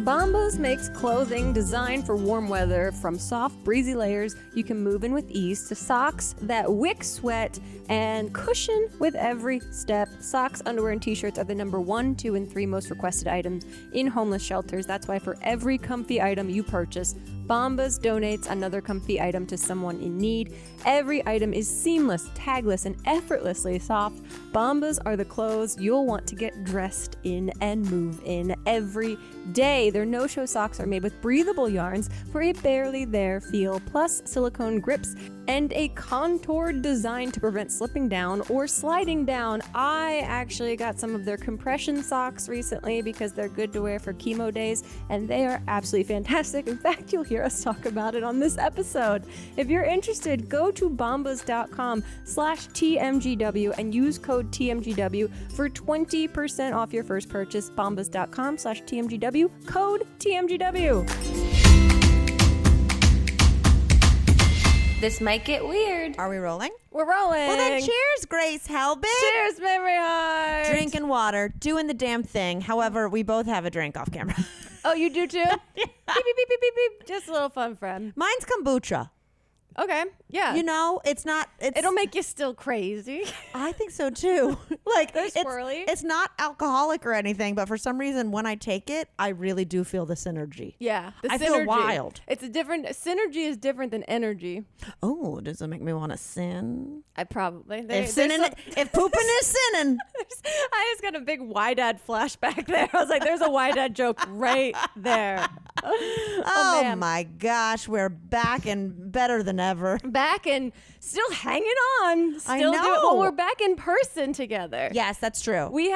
Bombas makes clothing designed for warm weather, from soft, breezy layers you can move in with ease to socks that wick sweat and cushion with every step. Socks, underwear, and t-shirts are the number 1, 2, and 3 most requested items in homeless shelters. That's why for every comfy item you purchase, Bombas donates another comfy item to someone in need. Every item is seamless, tagless, and effortlessly soft. Bombas are the clothes you'll want to get dressed in and move in every day. Their no-show socks are made with breathable yarns for a barely there feel, plus silicone grips and a contoured design to prevent slipping down or sliding down. I actually got some of their compression socks recently because they're good to wear for chemo days, and they are absolutely fantastic. In fact, you'll hear us talk about it on this episode. If you're interested, go to bombas.com/TMGW and use code TMGW for 20% off your first purchase. Bombas.com/TMGW, code TMGW. This might get weird. Are we rolling? We're rolling. Well, then cheers, Grace Helbig. Cheers, Mamrie Hart. Drinking water, doing the damn thing. However, we both have a drink off camera. Oh, you do too? Yeah. Beep, beep, beep, beep, beep, beep. Just a little fun friend. Mine's kombucha. Okay, yeah. You know, It'll make you still crazy. I think so too. Like, They're swirly. It's not alcoholic or anything, but for some reason, when I take it, I really do feel the synergy. Yeah. I feel wild. It's a different, synergy is different than energy. Oh, does it make me want to sin? I probably. If pooping is sinning. I just got a big Y-Dad flashback there. I was like, there's a Y-Dad joke right there. Oh man. My gosh, we're back and better than ever. Back and still hanging on. I Still know. well, we're back in person together. Yes, that's true. We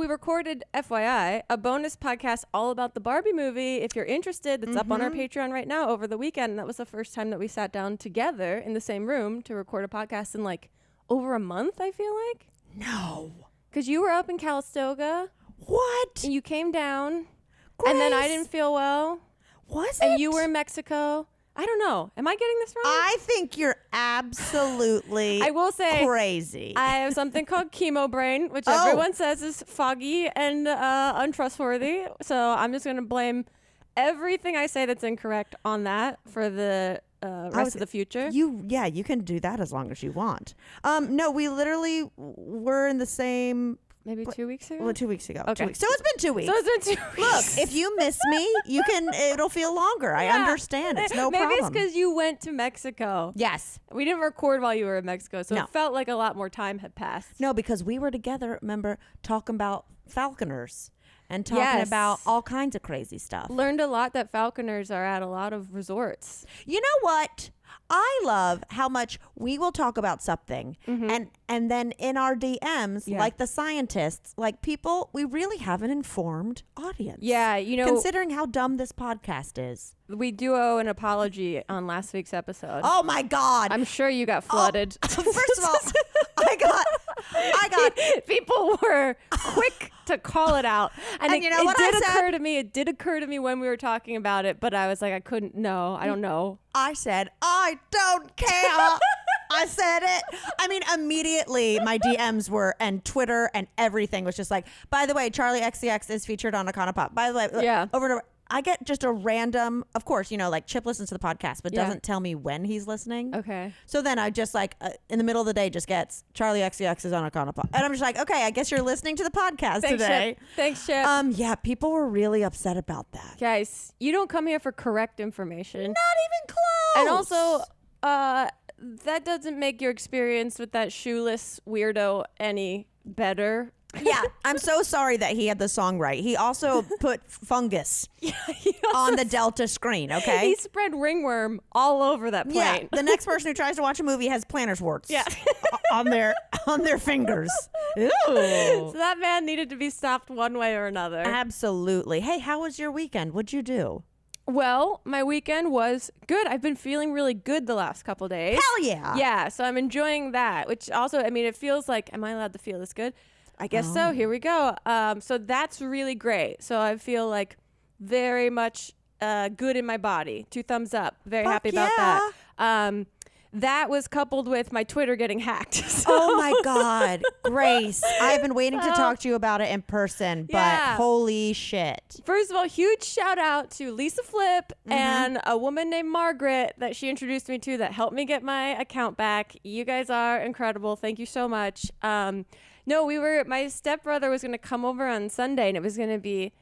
recorded, FYI, a bonus podcast all about the Barbie movie. If you're interested, that's up on our Patreon right now over the weekend. And that was the first time that we sat down together in the same room to record a podcast in like over a month, I feel like. No. Because you were up in Calistoga. What? And you came down. Grace. And then I didn't feel well. Was it? And you were in Mexico. I don't know. Am I getting this wrong? I think you're absolutely I will say crazy. I have something called chemo brain, which everyone says is foggy and untrustworthy. So I'm just going to blame everything I say that's incorrect on that for the rest of the future. You can do that as long as you want. No, we literally were in the same. Maybe 2 weeks ago? Well, 2 weeks ago. Okay. 2 weeks. So it's been 2 weeks. So it's been 2 weeks. Look, if you miss me, it'll feel longer. I understand. It's no problem. Maybe it's because you went to Mexico. Yes. We didn't record while you were in Mexico, so No. it felt like a lot more time had passed. No, because we were together, remember, talking about falconers and talking about all kinds of crazy stuff. Learned a lot that falconers are at a lot of resorts. You know what? I love how much we will talk about something and then in our DMs, like the scientists, like people, we really have an informed audience. Yeah, you know, considering how dumb this podcast is. We do owe an apology on last week's episode. Oh my God. I'm sure you got flooded. Oh, first of all, I got people were quick to call it out. And you know what I said? It did occur to me when we were talking about it, but I was like, I don't know. I said, I don't care. I said it. I mean, immediately my DMs were, and Twitter and everything was just like, by the way, Charlie XCX is featured on Icona Pop. By the way, over and over. I get just a random, of course, you know, like Chip listens to the podcast, but doesn't tell me when he's listening. Okay. So then I just like, in the middle of the day, just gets Charlie XCX is on Icona Pop. And I'm just like, okay, I guess you're listening to the podcast today. Thanks, Chip. Yeah, people were really upset about that. Guys, you don't come here for correct information. Not even close. And also, that doesn't make your experience with that shoeless weirdo any better. Yeah, I'm so sorry that he had the song right. He also put fungus on the Delta screen, okay? He spread ringworm all over that plane. Yeah, the next person who tries to watch a movie has plantar's warts on their fingers. Ew. So that man needed to be stopped one way or another. Absolutely. Hey, how was your weekend? What'd you do? Well, my weekend was good. I've been feeling really good the last couple days. Hell yeah. Yeah, so I'm enjoying that, which also, I mean, it feels like, am I allowed to feel this good? I guess so. Here we go. So that's really great. So I feel like very much good in my body. 2 thumbs up. Very happy about that. that was coupled with my Twitter getting hacked. So. Oh my God, Grace. I've been waiting to talk to you about it in person, but holy shit. First of all, huge shout out to Lisa Flip and a woman named Margaret that she introduced me to that helped me get my account back. You guys are incredible. Thank you so much. No, my stepbrother was going to come over on Sunday, and it was going to be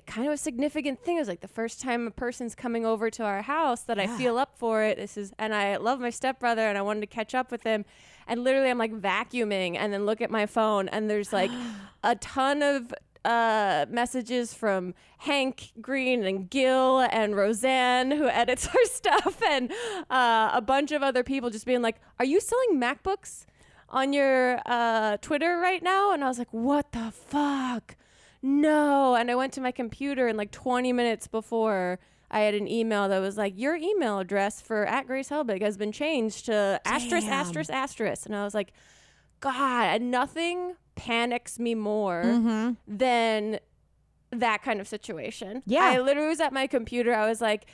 kind of a significant thing. It was like the first time a person's coming over to our house that I feel up for it. And I love my stepbrother, and I wanted to catch up with him. And literally I'm like vacuuming and then look at my phone, and there's like a ton of messages from Hank Green and Gil and Roseanne, who edits our stuff, and a bunch of other people just being like, are you selling MacBooks on your Twitter right now? And I was like, what the fuck? No. And I went to my computer, and like 20 minutes before, I had an email that was like, your email address for @Grace Helbig has been changed to ******. And I was like, God, nothing panics me more than that kind of situation. Yeah. I literally was at my computer. I was like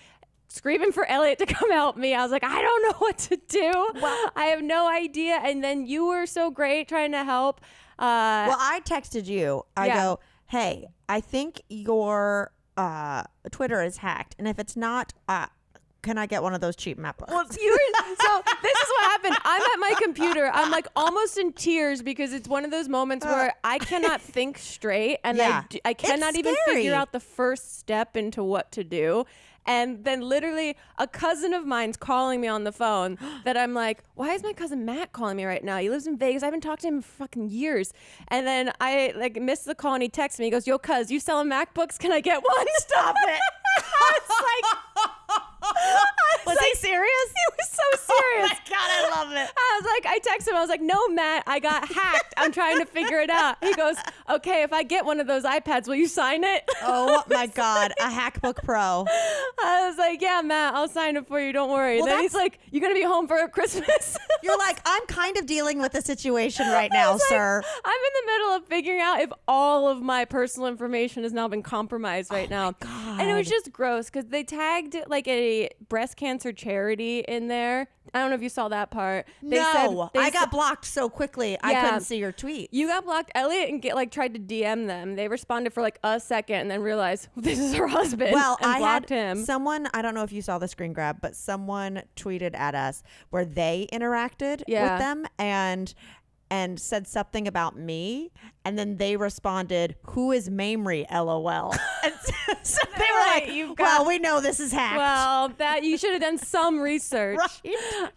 screaming for Elliot to come help me. I was like, I don't know what to do. Well, I have no idea. And then you were so great trying to help. Well, I texted you. I go, hey, I think your Twitter is hacked. And if it's not, can I get one of those cheap MacBooks? Well, so this is what happened. I'm at my computer. I'm like almost in tears because it's one of those moments where I cannot think straight, and I cannot even figure out the first step into what to do. And then literally a cousin of mine's calling me on the phone that I'm like, why is my cousin Matt calling me right now? He lives in Vegas. I haven't talked to him for fucking years. And then I like missed the call, and he texts me. He goes, yo, cuz, you selling MacBooks? Can I get one? Stop it. I was like, was he serious? He was so serious. Oh my God, I love it. I texted him. I was like, no, Matt, I got hacked. I'm trying to figure it out. He goes, okay, if I get one of those iPads, will you sign it? Oh my God, a HackBook Pro. I was like, yeah, Matt, I'll sign it for you. Don't worry. Well, then he's like, you going to be home for Christmas? You're like, I'm kind of dealing with the situation right now, sir. I'm in the middle of figuring out if all of my personal information has now been compromised right now. God. And it was just gross because they tagged like a breast cancer charity in there. I don't know if you saw that part. I got blocked so quickly. I couldn't see your tweet. You got blocked. Elliot and tried to DM them. They responded for like a second and then realized this is her husband. Well, and I blocked had him. Someone, I don't know if you saw the screen grab, but someone tweeted at us where they interacted with them and said something about me, and then they responded, who is Mamrie, LOL. And so they were like, well, we know this is hacked. Well, that you should have done some research.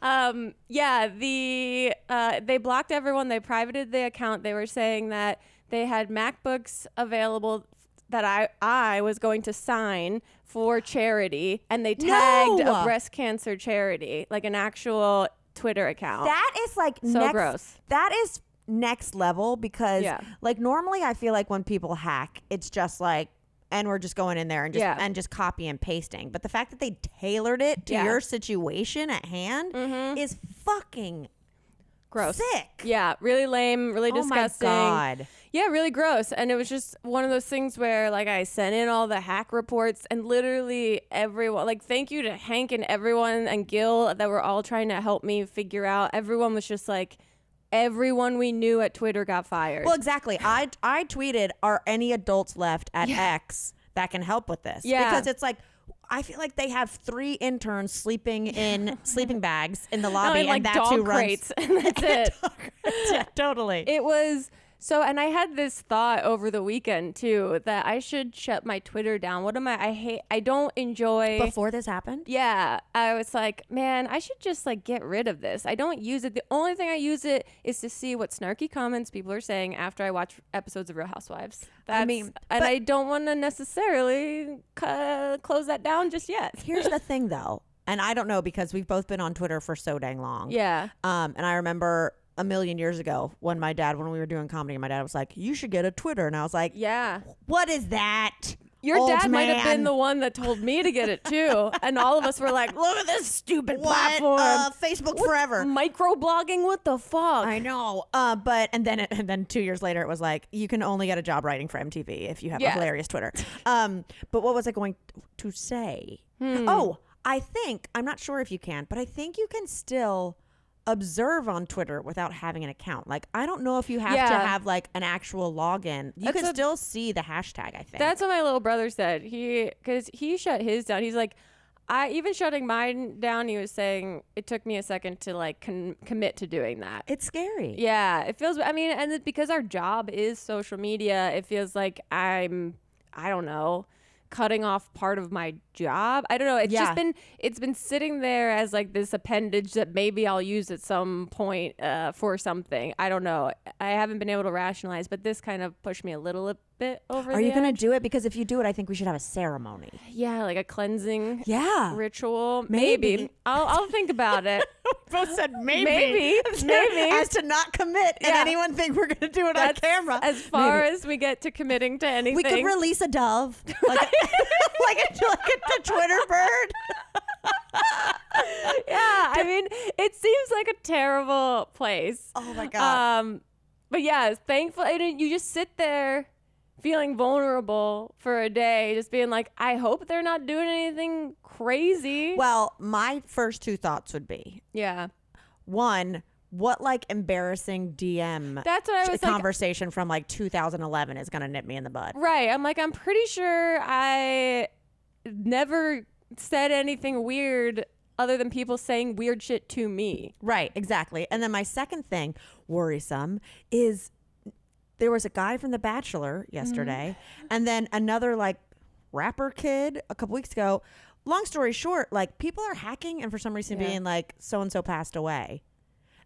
Right. They blocked everyone. They privated the account. They were saying that they had MacBooks available that I was going to sign for charity, and they tagged a breast cancer charity, like an actual Twitter account. That is like gross. That is next level because like normally I feel like when people hack, it's just like, and we're just going in there and just copy and pasting. But the fact that they tailored it to your situation at hand is fucking gross. Sick. Yeah, really lame, really disgusting. Oh my God. Yeah, really gross. And it was just one of those things where like I sent in all the hack reports, and literally everyone, like thank you to Hank and everyone and Gil that were all trying to help me figure out. Everyone was just like, everyone we knew at Twitter got fired. Well, exactly. I tweeted, are any adults left at X that can help with this? Yeah. Because it's like, I feel like they have 3 interns sleeping in sleeping bags in the lobby, and like that's dog who crates, runs. and that's it. Yeah, totally. It was so, and I had this thought over the weekend too that I should shut my Twitter down. I don't enjoy. Before this happened? Yeah, I was like, man, I should just like get rid of this. I don't use it. The only thing I use it is to see what snarky comments people are saying after I watch episodes of Real Housewives. I don't want to necessarily close that down just yet. Here's the thing though, and I don't know because we've both been on Twitter for so dang long. Yeah. And I remember a million years ago when we were doing comedy, my dad was like, you should get a Twitter. And I was like, yeah, what is that? Your dad might have been the one that told me to get it too. And all of us were like, look at this stupid platform. Facebook forever. Microblogging, what the fuck? I know. And then 2 years later, it was like, you can only get a job writing for MTV if you have a hilarious Twitter. But what was I going to say? Oh, I'm not sure if you can, but I think you can still observe on Twitter without having an account. Like, I don't know if you have to Yeah. have like an actual login. You can still see the hashtag, I think. That's what my little brother said. Because he shut his down. He's like, even shutting mine down, he was saying it took me a second to like commit to doing that. It's scary. Yeah, it feels, I mean, and because our job is social media, it feels like I don't know, cutting off part of my job. I don't know. It's been sitting there as like this appendage that maybe I'll use at some point for something. I don't know. I haven't been able to rationalize, but this kind of pushed me a little bit over. Are you going to do it? Because if you do it, I think we should have a ceremony. Yeah, like a cleansing ritual. Maybe. I'll think about it. Both said maybe. Maybe. As to not commit and anyone think we're going to do it on camera. As far as we get to committing to anything. We could release a dove. Like a Twitter bird. Yeah, I mean, it seems like a terrible place. Oh my God. But yeah, it's thankful. And you just sit there feeling vulnerable for a day, just being like, I hope they're not doing anything crazy. Well, my first two thoughts would be, one, what like embarrassing DM That's what I was conversation from like 2011 is going to nip me in the bud. Right. I'm like, I'm pretty sure I never said anything weird other than people saying weird shit to me. Right, exactly. And then my second thing, worrisome, is there was a guy from The Bachelor yesterday, and then another like rapper kid a couple weeks ago. Long story short, like people are hacking and for some reason being like, so-and-so passed away.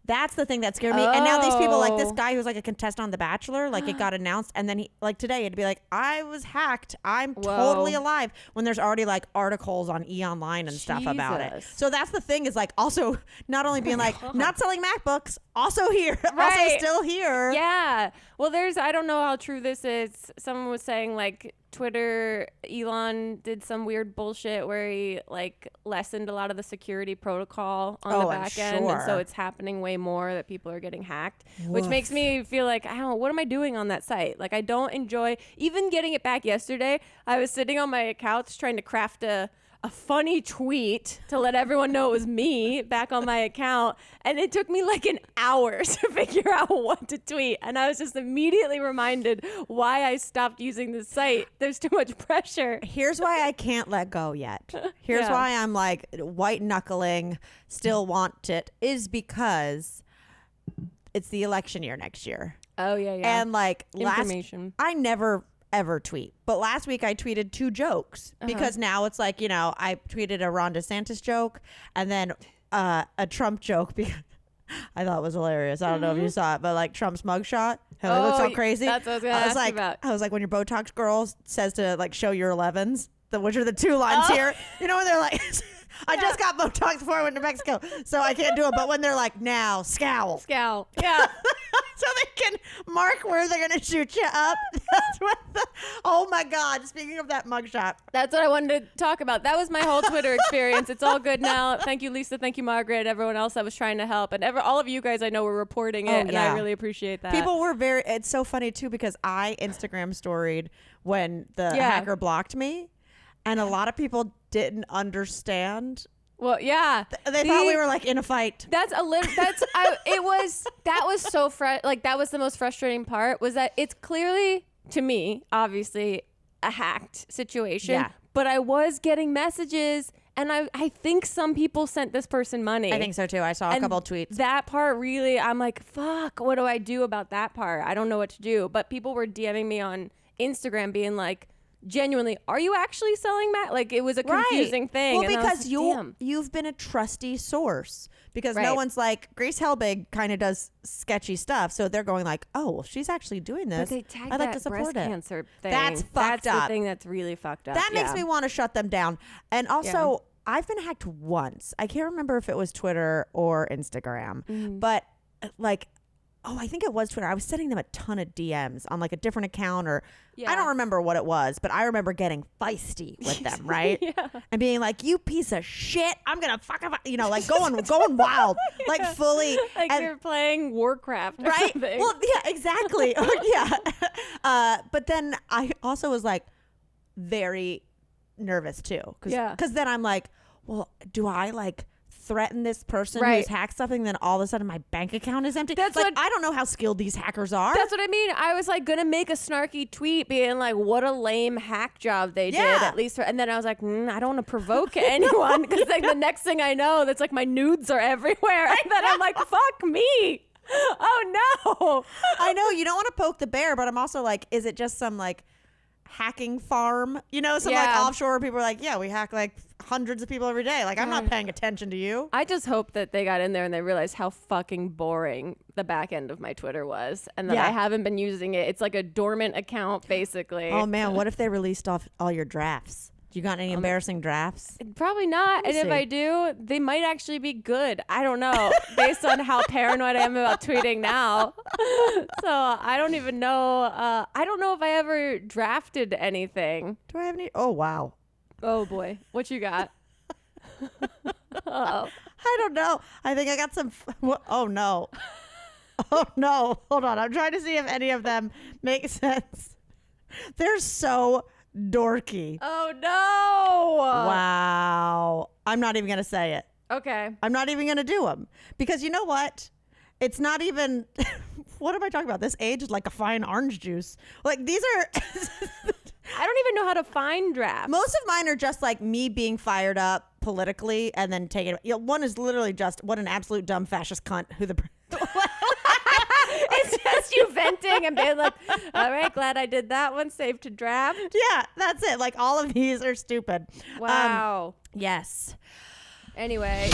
That's the thing that scared me. And now these people, like this guy who's like a contestant on The Bachelor, like it got announced. And then he, like today, it'd be like, I was hacked. I'm totally alive. When there's already like articles on E! Online and stuff about it. So that's the thing is like also not only being like, not selling MacBooks, also here, also still here. Yeah. Well, I don't know how true this is. Someone was saying like Twitter, Elon did some weird bullshit where he like lessened a lot of the security protocol on the back end. And so it's happening way more that people are getting hacked, which makes me feel like, I don't know, what am I doing on that site? Like I don't enjoy even getting it back yesterday. I was sitting on my couch trying to craft a funny tweet to let everyone know it was me back on my account. And it took me like an hour to figure out what to tweet. And I was just immediately reminded why I stopped using this site. There's too much pressure. Here's why I can't let go yet. Here's why I'm like white knuckling, still want it, is because it's the election year next year. Oh, yeah, yeah. And like information. I never ever tweet. But last week I tweeted 2 jokes because now it's like, I tweeted a Ron DeSantis joke and then a Trump joke because I thought it was hilarious. I don't know if you saw it, but like Trump's mugshot, how he looks all crazy. That's what I was going to ask like, you about. I was like, when your Botox girl says to like show your 11s, which are the 2 lines here, when they're like, I just got Botox before I went to Mexico, so I can't do it. But when they're like, now, scowl. Scowl. Yeah. So they can mark where they're going to shoot you up. That's what oh my God. Speaking of that mugshot. That's what I wanted to talk about. That was my whole Twitter experience. It's all good now. Thank you, Lisa. Thank you, Margaret. Everyone else that was trying to help. And all of you guys I know were reporting it. And I really appreciate that. People were it's so funny too because I Instagram storied when the hacker blocked me. And a lot of people didn't understand. Well, yeah. They thought we were like in a fight. That was so that was the most frustrating part was that it's clearly, to me, obviously a hacked situation. Yeah. But I was getting messages and I think some people sent this person money. I think so too. I saw a couple of tweets. That part really, I'm like, fuck, what do I do about that part? I don't know what to do. But people were DMing me on Instagram being like, genuinely, are you actually selling Mac? Like it was a confusing thing. Well, because you've been a trusty source because no one's like Grace Helbig kind of does sketchy stuff, so they're going like, oh, well, she's actually doing this. But they tagged I'd like that to support breast it. cancer thing. That's fucked up. That's the thing that's really fucked up. That makes me want to shut them down. And also, I've been hacked once. I can't remember if it was Twitter or Instagram, but like. Oh, I think it was Twitter. I was sending them a ton of DMs on like a different account or I don't remember what it was, but I remember getting feisty with them, right? And being like, you piece of shit. I'm going to fuck up, like going wild, like fully. Like you're playing Warcraft or right? something. Well, yeah, exactly. But then I also was like very nervous too. Because then I'm like, well, do I like threaten this person who's hacked something, then all of a sudden my bank account is empty. That's like, I don't know how skilled these hackers are. That's what I mean. I was like gonna make a snarky tweet being like, what a lame hack job they did, at least. And then I was like, I don't want to provoke anyone, because like the next thing I know, that's like my nudes are everywhere. And then I'm like, fuck me. Oh no. I know you don't want to poke the bear, but I'm also like, is it just some like hacking farm, some like offshore people are like, yeah, we hack like hundreds of people every day, like I'm not paying attention to you. I just hope that they got in there and they realized how fucking boring the back end of my Twitter was, and that I haven't been using it. It's like a dormant account basically. Oh man, what if they released off all your drafts? You got any embarrassing drafts? Probably not. And if I do, they might actually be good. I don't know, based on how paranoid I am about tweeting now. So I don't even know. I don't know if I ever drafted anything. Do I have any? Oh, wow. Oh, boy. What you got? I don't know. I think I got some. Oh, no. Oh, no. Hold on. I'm trying to see if any of them make sense. They're so dorky. Oh no. Wow. I'm not even going to say it. Okay. I'm not even going to do them, because you know what? It's not even, what am I talking about? This age is like a fine orange juice. Like these are. I don't even know how to find drafts. Most of mine are just like me being fired up politically and then taking it. One is literally just, what an absolute dumb fascist cunt who the. It's just you venting and being like, all right, glad I did that one. Save to draft. Yeah, that's it. Like all of these are stupid. Wow. Yes. Anyway,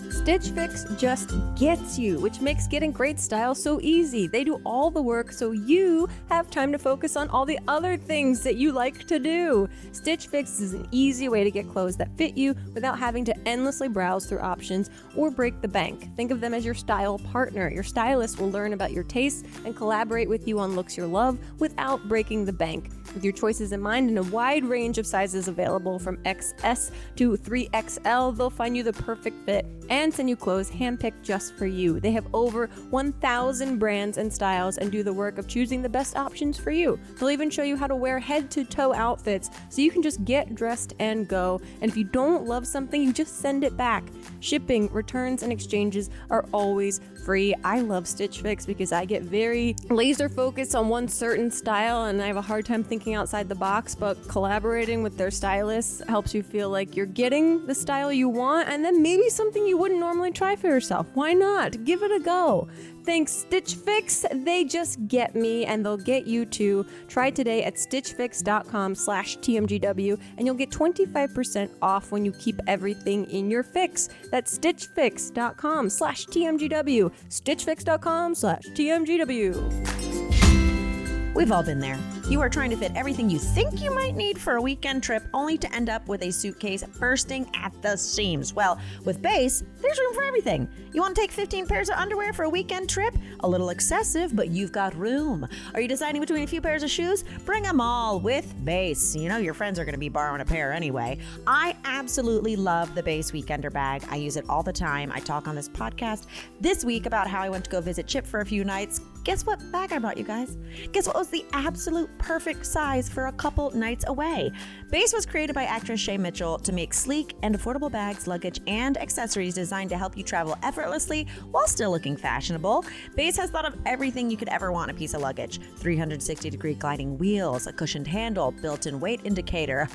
Stitch Fix just gets you, which makes getting great style so easy. They do all the work so you have time to focus on all the other things that you like to do. Stitch Fix is an easy way to get clothes that fit you without having to endlessly browse through options or break the bank. Think of them as your style partner. Your stylist will learn about your tastes and collaborate with you on looks you love without breaking the bank. With your choices in mind and a wide range of sizes available from XS to 3XL, they'll find you the perfect fit and send you clothes handpicked just for you. They have over 1,000 brands and styles and do the work of choosing the best options for you. They'll even show you how to wear head-to-toe outfits so you can just get dressed and go. And if you don't love something, you just send it back. Shipping, returns, and exchanges are always free. I love Stitch Fix because I get very laser focused on one certain style and I have a hard time thinking outside the box, but collaborating with their stylists helps you feel like you're getting the style you want and then maybe something you wouldn't normally try for yourself. Why not? Give it a go. Thanks, Stitch Fix. They just get me and they'll get you too. Try today at stitchfix.com/TMGW and you'll get 25% off when you keep everything in your fix. That's stitchfix.com/TMGW. stitchfix.com/TMGW. We've all been there. You are trying to fit everything you think you might need for a weekend trip, only to end up with a suitcase bursting at the seams. Well, with Béis, there's room for everything. You want to take 15 pairs of underwear for a weekend trip? A little excessive, but you've got room. Are you deciding between a few pairs of shoes? Bring them all with Béis. You know your friends are going to be borrowing a pair anyway. I absolutely love the Béis Weekender bag. I use it all the time. I talk on this podcast this week about how I went to go visit Chip for a few nights. Guess what bag I brought you guys? Guess what was the absolute perfect size for a couple nights away? Béis was created by actress Shay Mitchell to make sleek and affordable bags, luggage, and accessories designed to help you travel effortlessly while still looking fashionable. Béis has thought of everything you could ever want in a piece of luggage. 360-degree gliding wheels, a cushioned handle, built-in weight indicator,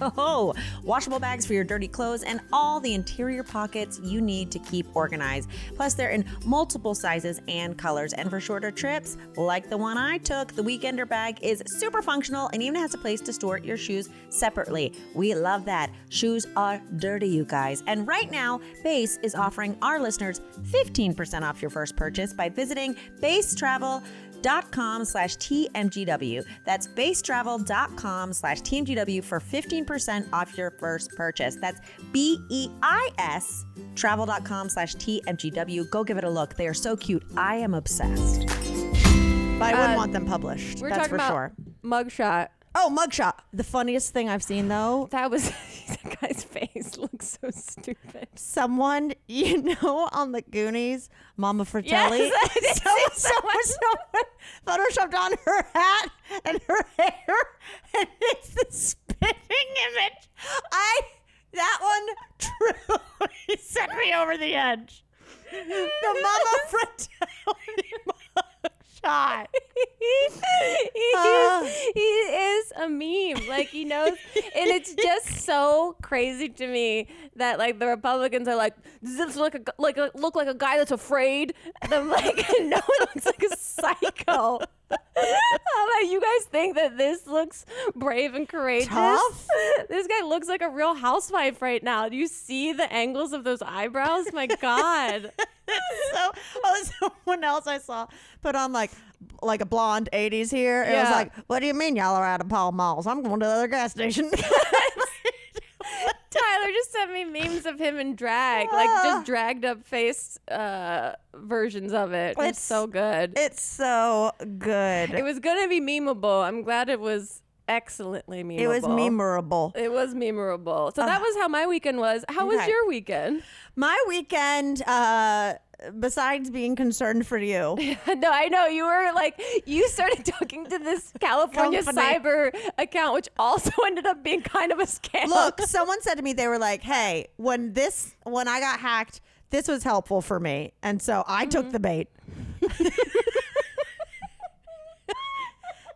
washable bags for your dirty clothes, and all the interior pockets you need to keep organized. Plus, they're in multiple sizes and colors, and for shorter trips, like the one I took, the Weekender bag is super functional and even has a place to store your shoes separately. We love that. Shoes are dirty, you guys. And right now, Béis is offering our listeners 15% off your first purchase by visiting beistravel.com/TMGW. That's beistravel.com/TMGW for 15% off your first purchase. That's BEIS travel.com/TMGW. Go give it a look. They are so cute. I am obsessed. But I wouldn't want them published. That's for sure. Mugshot. Oh, Mugshot. The funniest thing I've seen, though. That was that guy's face looks so stupid. Someone, on the Goonies, Mama Fratelli. Yes, someone photoshopped on her hat and her hair, and it's the spitting image. That one truly sent me over the edge. The Mama Fratelli mugshot. He is a meme. Like, he knows. And it's just so crazy to me that, like, the Republicans are like, does this look like a guy that's afraid? And I'm like, no, it looks like a psycho. I'm like, you guys think that this looks brave and courageous? Tough? This guy looks like a real housewife right now. Do you see the angles of those eyebrows? My God. Someone else I saw put on like a blonde 80s here. And it was Yeah. like, what do you mean y'all are out of Pall Malls? I'm going to the other gas station. Tyler just sent me memes of him in drag, like just dragged up faced versions of it. It's so good. It's so good. It was gonna be memeable. I'm glad it was excellently memeable. It was memorable. It was memorable. So that was how my weekend was. How was your weekend? My weekend, besides being concerned for you. No, I know. You were like, you started talking to this California Company. cyber account, which also ended up being kind of a scam. Look, someone said to me, they were like, hey, when I got hacked, this was helpful for me. And so I took the bait.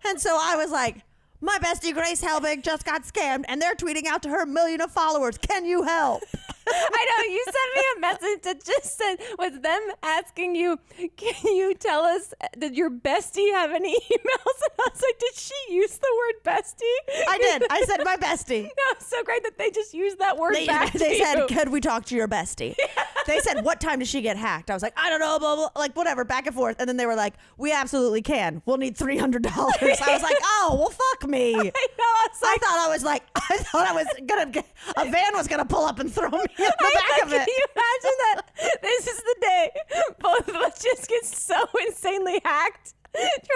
And so I was like, my bestie Grace Helbig just got scammed and they're tweeting out to her 1 million of followers. Can you help? I know, you sent me a message that just said, was them asking you, can you tell us, did your bestie have any emails? And I was like, did she use the word bestie? I did. I said my bestie. No, it's so great that they just used that word back to They you. said, could we talk to your bestie? Yeah. They said, what time did she get hacked? I was like, I don't know, blah, blah, like whatever, back and forth. And then they were like, we absolutely can. We'll need $300. I was like, oh, well, fuck me. I know. I thought I was going to, a van was going to pull up and throw me in the back of it. Can you imagine that this is the day both of us just get so insanely hacked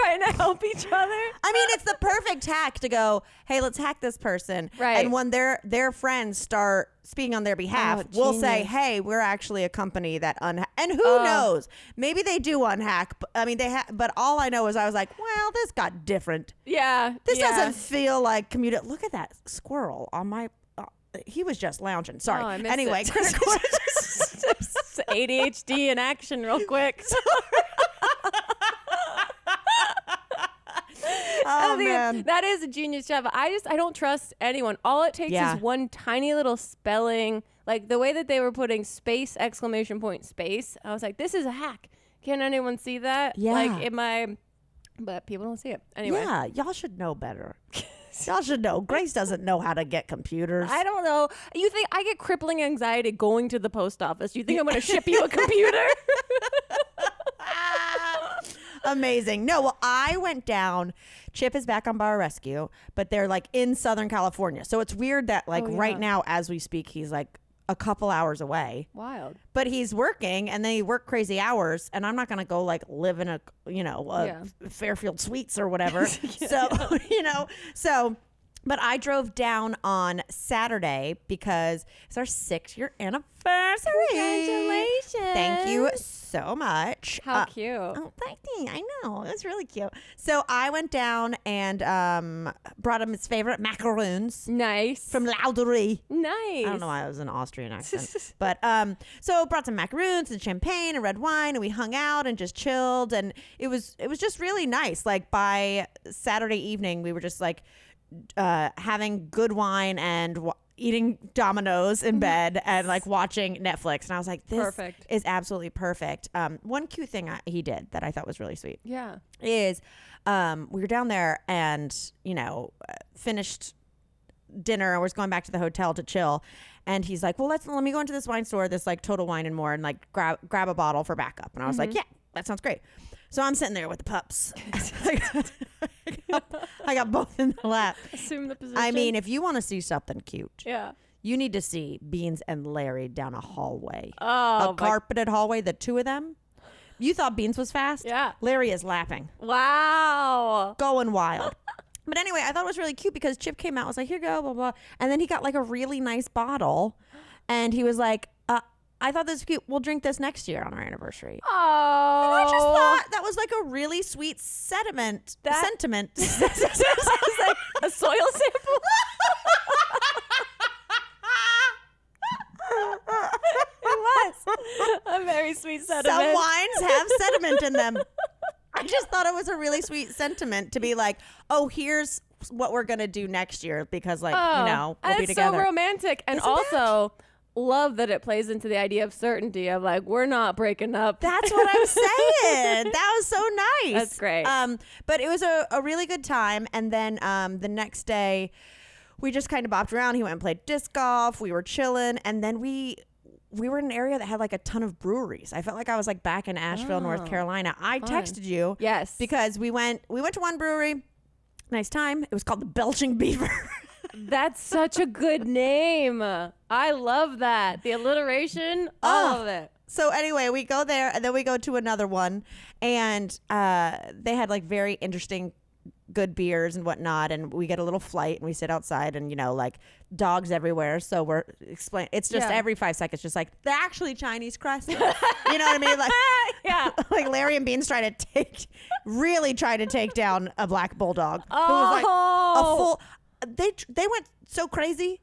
trying to help each other? I mean, it's the perfect hack to go, hey, let's hack this person. Right. And when their friends start speaking on their behalf, we'll say, hey, we're actually a company that and who knows? Maybe they do unhack. I mean, but all I know is I was like, well, this got different. Yeah. This doesn't feel like commute. Look at that squirrel on my. He was just lounging. Sorry. Oh, I missed Anyway, it. critical. Just ADHD in action real quick. Oh, man. That is a genius job. I don't trust anyone. All it takes is one tiny little spelling, like the way that they were putting space, exclamation point, space. I was like, this is a hack. Can anyone see that? Yeah. Like, but people don't see it. Anyway. Yeah, y'all should know better. Y'all should know. Grace doesn't know how to get computers. I don't know. You think I get crippling anxiety going to the post office? You think I'm going to ship you a computer? Amazing. No, well, I went down. Chip is back on bar rescue, but they're like in Southern California. So it's weird that right now, as we speak, he's like a couple hours away. Wild. But he's working and they work crazy hours. And I'm not going to go like live in a Fairfield Suites or whatever. But I drove down on Saturday because it's our 6-year anniversary. Congratulations. Thank you so much. How cute. Oh, thank you. I know. It was really cute. So I went down and brought him his favorite macaroons. Nice. From Lauderie. Nice. I don't know why it was an Austrian accent. But so brought some macaroons and champagne and red wine, and we hung out and just chilled, and it was just really nice. Like by Saturday evening, we were just like having good wine and eating Domino's in bed and like watching Netflix. And I was like, this is absolutely perfect. One cute thing he did that I thought was really sweet. Yeah. Is we were down there and, finished dinner and was going back to the hotel to chill. And he's like, well, let me go into this wine store, this like Total Wine and More, and like grab a bottle for backup. And I was like, yeah, that sounds great. So I'm sitting there with the pups. I got both in the lap. Assume the position. I mean, if you want to see something cute, yeah, you need to see Beans and Larry down a hallway. Oh, a carpeted hallway, the two of them. You thought Beans was fast? Yeah. Larry is lapping. Wow. Going wild. But anyway, I thought it was really cute because Chip came out, was like, here you go, blah, blah. And then he got like a really nice bottle. And he was like, I thought this was cute. We'll drink this next year on our anniversary. Oh. And I just thought that was like a really sweet sentiment. Sentiment. Sounds like a soil sample. It was. very sweet sentiment. Some wines have sediment in them. I just thought it was a really sweet sentiment to be like, oh, here's what we're going to do next year because, like, we'll be it's together. so romantic. And Isn't also love that it plays into the idea of certainty of like, we're not breaking up. That's what I'm saying. That was so nice. That's great. But it was a really good time. And then the next day, we just kind of bopped around. He went and played disc golf. We were chilling. And then we were in an area that had like a ton of breweries. I felt like I was like back in Asheville, North Carolina. I texted you. Yes. Because we went to one brewery. Nice time. It was called the Belching Beaver. That's such a good name. I love that. The alliteration, all of it. So anyway, we go there and then we go to another one and they had like very interesting good beers and whatnot, and we get a little flight and we sit outside and like dogs everywhere, so we're it's just every 5 seconds just like they're actually Chinese crust. You know what I mean? Like Yeah. like Larry and Beans try to take down a black bulldog who Oh. was like a full they went so crazy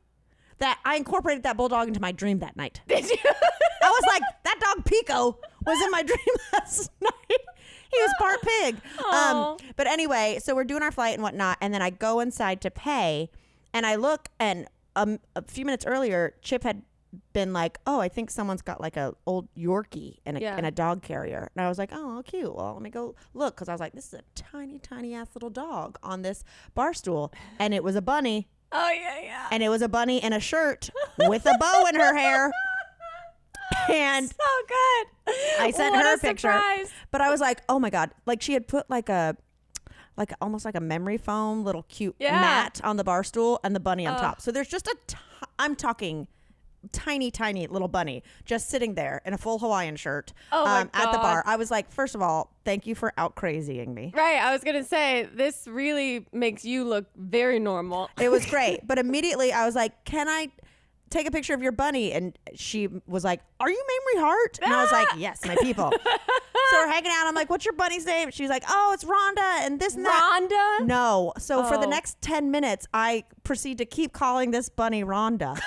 that I incorporated that bulldog into my dream that night. Did you? I was like, that dog Pico was in my dream last night. He was part pig. But anyway, so we're doing our flight and whatnot, and then I go inside to pay, and I look, and a few minutes earlier, Chip had been like, oh, I think someone's got like a old Yorkie and a dog carrier. And I was like, oh, cute. Well, let me go look, because I was like, this is a tiny, tiny ass little dog on this bar stool, and it was a bunny. Oh, yeah. And it was a bunny in a shirt with a bow in her hair. And So good. I sent What her a a picture, surprise. but I was like, oh my God. Like she had put like almost like a memory foam little cute mat on the bar stool and the bunny on top. So there's just I'm talking tiny, tiny little bunny just sitting there in a full Hawaiian shirt at the bar. I was like, first of all, thank you for out crazying me. Right. I was going to say, this really makes you look very normal. It was great. But immediately I was like, can I take a picture of your bunny? And she was like, are you Mamrie Hart? And I was like, yes, my people. So we're hanging out. I'm like, what's your bunny's name? She's like, oh, it's Rhonda and this and that. Rhonda? No. So for the next 10 minutes, I proceed to keep calling this bunny Rhonda.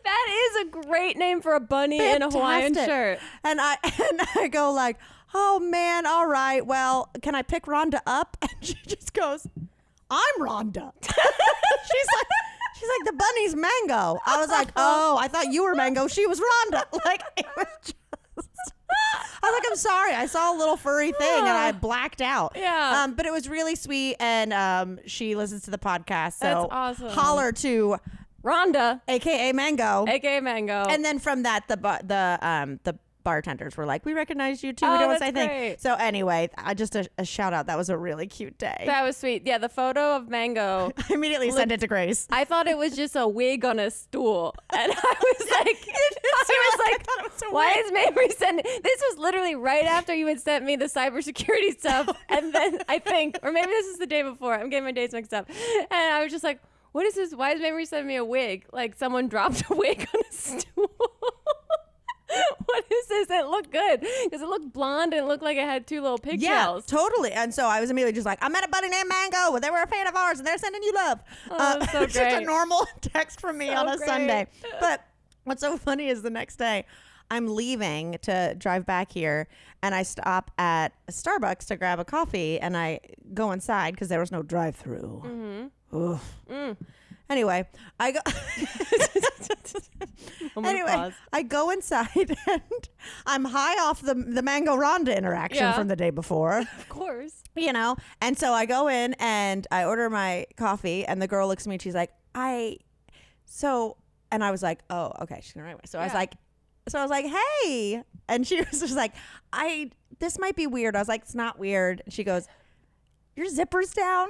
That is a great name for a bunny in a Hawaiian Fantastic. shirt. And I go like, oh man, all right. Well, can I pick Rhonda up? And she just goes, I'm Rhonda. She's like, the bunny's Mango. I was like, oh, I thought you were Mango. She was Rhonda. Like, it was just, I was like, I'm sorry. I saw a little furry thing and I blacked out. Yeah. But it was really sweet. And she listens to the podcast. So That's awesome. Holler to Rhonda, AKA Mango. aka Mango. And then from that, the bartenders were like, we recognize you too. We Oh, don't that's say anything. great. So anyway, I just a shout out. That was a really cute day. That was sweet. Yeah, the photo of Mango. I immediately sent it to Grace. I thought it was just a wig on a stool. And I was like, thought it was a why wig. is Mamrie sending? This was literally right after you had sent me the cybersecurity stuff. And then I think, or maybe this is the day before. I'm getting my dates mixed up. And I was just like, what is this? Why is Mamrie sending me a wig? Like someone dropped a wig on a stool. What is this? It looked good because it looked blonde and it looked like it had two little Yeah, pigtails. totally. And so I was immediately just like, I met a buddy named Mango. They were a fan of ours and they're sending you love. that's so it's just a great. normal text from me So on a great. Sunday. But what's so funny is the next day I'm leaving to drive back here and I stop at Starbucks to grab a coffee and I go inside because there was no drive-through. Mm-hmm. Anyway, I go. Anyway, I go inside and I'm high off the Mango Rhonda interaction from the day before. Of course. You know, and so I go in and I order my coffee and the girl looks at me and she's like, and I was like, oh, okay, she's gonna write me. So I was like, hey, and she was just like, this might be weird. I was like, it's not weird. And she goes, your zipper's down.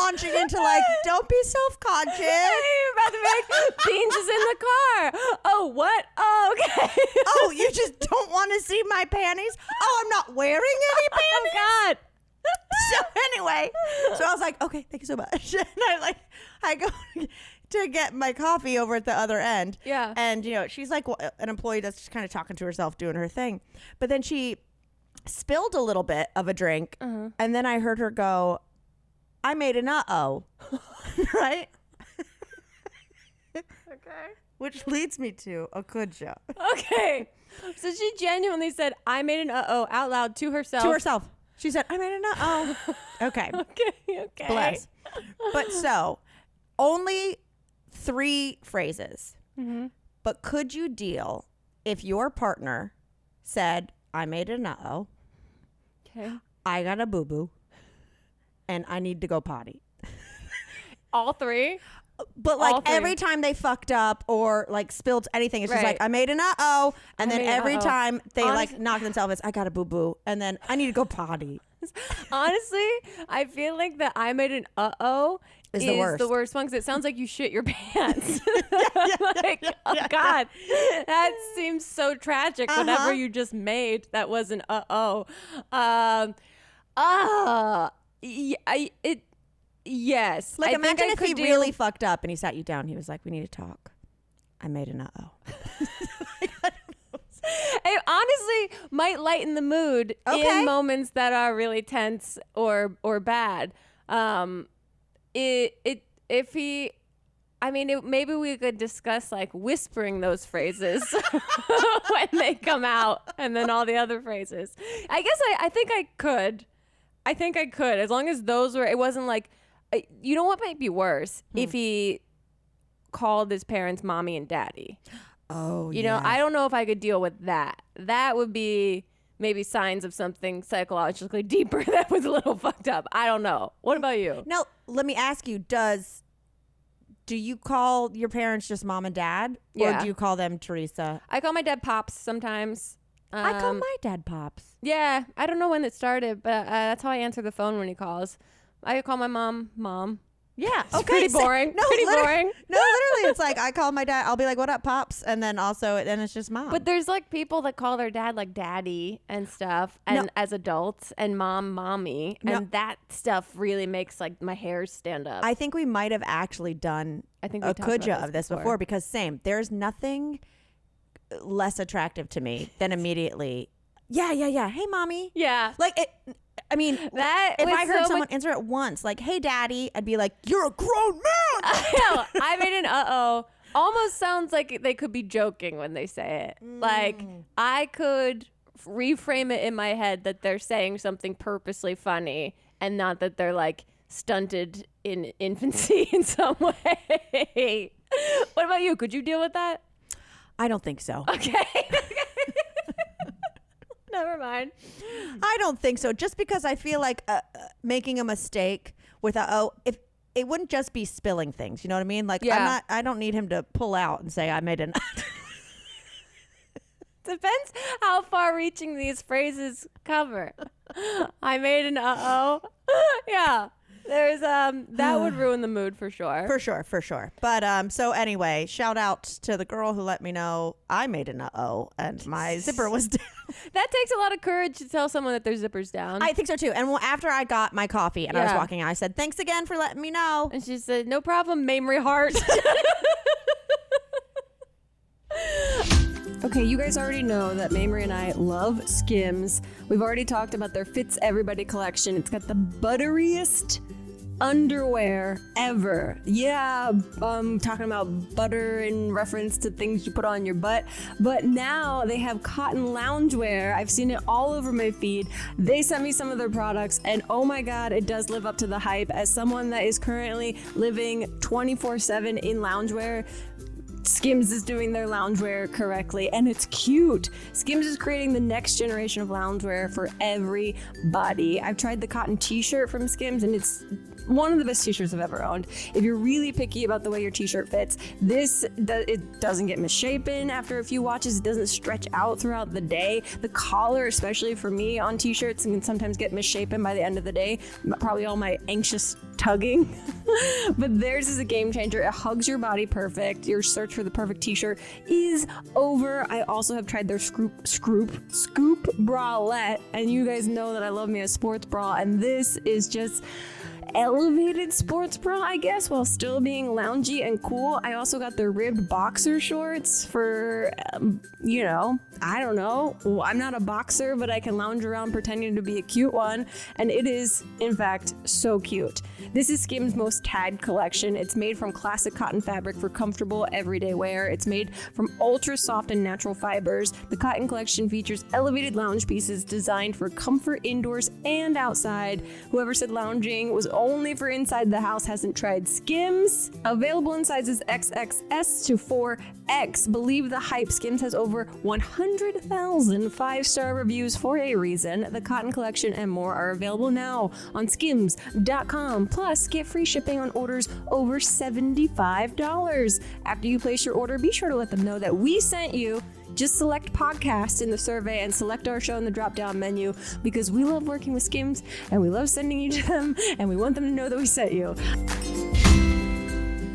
Launching into like, don't be self-conscious. You're about to make Beans is in the car. Oh, what? Oh, okay. Oh, you just don't want to see my panties? Oh, I'm not wearing any panties? Oh, God. So anyway, so I was like, okay, thank you so much. And I go to get my coffee over at the other end. Yeah. And, she's like an employee that's just kind of talking to herself, doing her thing. But then she spilled a little bit of a drink, and then I heard her go, I made an uh-oh. Right? Okay. Which leads me to a could you. Okay. So she genuinely said, I made an uh-oh out loud to herself. To herself. She said, I made an uh-oh. Okay. Okay. Bless. But so, only 3 phrases. Mm-hmm. But could you deal if your partner said, I made an uh-oh, Okay. I got a boo-boo, and I need to go potty? All 3? But like every time they fucked up or like spilled anything, it's just like, I made an uh-oh. And then every time they like knock themselves, it's, I got a boo-boo. And then I need to go potty. Honestly, I feel like that I made an uh-oh is the worst one because it sounds like you shit your pants. God, that seems so tragic. Whatever you just made, that was an uh-oh. Yes. Like, imagine if he really fucked up and he sat you down. He was like, we need to talk. I made an uh-oh. It honestly might lighten the mood in moments that are really tense or bad. Maybe we could discuss like whispering those phrases when they come out, and then all the other phrases. I guess I think I could. As long as those were. It wasn't like. You know what might be worse if he called his parents mommy and daddy. Oh, you know, I don't know if I could deal with that. That would be maybe signs of something psychologically deeper that was a little fucked up. I don't know. What about you? Now, let me ask you, do you call your parents just mom and dad? Or do you call them Teresa? I call my dad Pops sometimes. I call my dad Pops. Yeah, I don't know when it started, but that's how I answer the phone when he calls. I call my mom. Yeah. It's pretty boring. No, pretty boring. No, literally, it's like I call my dad. I'll be like, "What up, Pops?" And then it's just mom. But there's like people that call their dad like daddy and stuff, and as adults, and mommy, and that stuff really makes like my hairs stand up. I think we might have actually done a kuja of this before because there's nothing less attractive to me than immediately. Yeah. Hey, mommy. Yeah. Like it. I mean, that if I heard someone answer it once, like, hey, daddy, I'd be like, you're a grown man. I made an uh-oh. Almost sounds like they could be joking when they say it. Like, I could reframe it in my head that they're saying something purposely funny and not that they're, like, stunted in infancy in some way. What about you? Could you deal with that? I don't think so. Okay. Never mind. I don't think so. Just because I feel like making a mistake with if it wouldn't just be spilling things, you know what I mean? Like, I don't need him to pull out and say I made an. Depends how far reaching these phrases cover. I made an uh-oh. Yeah. There's that would ruin the mood for sure. For sure. But so anyway, shout out to the girl who let me know I made an uh-oh and my zipper was down. That takes a lot of courage to tell someone that their zipper's down. I think so too. And after I got my coffee and I was walking out, I said, "Thanks again for letting me know." And she said, "No problem, Mamrie Hart." Okay, you guys already know that Mamrie and I love Skims. We've already talked about their Fits Everybody collection. It's got the butteriest underwear ever. Yeah, talking about butter in reference to things you put on your butt. But now they have cotton loungewear. I've seen it all over my feed. They sent me some of their products, and oh my God, it does live up to the hype. As someone that is currently living 24/7 in loungewear, Skims is doing their loungewear correctly, and it's cute. Skims is creating the next generation of loungewear for everybody. I've tried the cotton t-shirt from Skims, and it's one of the best t-shirts I've ever owned. If you're really picky about the way your t-shirt fits, it doesn't get misshapen after a few washes. It doesn't stretch out throughout the day. The collar, especially for me on t-shirts, can sometimes get misshapen by the end of the day. Probably all my anxious tugging. But theirs is a game changer. It hugs your body perfect. Your search for the perfect t-shirt is over. I also have tried their scoop bralette, and you guys know that I love me a sports bra, and this is just elevated sports bra, I guess, while still being loungy and cool. I also got the ribbed boxer shorts for, I don't know. Well, I'm not a boxer, but I can lounge around pretending to be a cute one. And it is, in fact, so cute. This is Skims' most tagged collection. It's made from classic cotton fabric for comfortable everyday wear. It's made from ultra soft and natural fibers. The cotton collection features elevated lounge pieces designed for comfort indoors and outside. Whoever said lounging was only for inside the house hasn't tried Skims. Available in sizes XXS to 4X. Believe the hype. Skims has over 100,000 five-star reviews for a reason. The cotton collection and more are available now on skims.com. Plus, get free shipping on orders over $75. After you place your order, be sure to let them know that we sent you. Just select podcast in the survey and select our show in the drop-down menu, because we love working with Skims and we love sending you to them, and we want them to know that we sent you.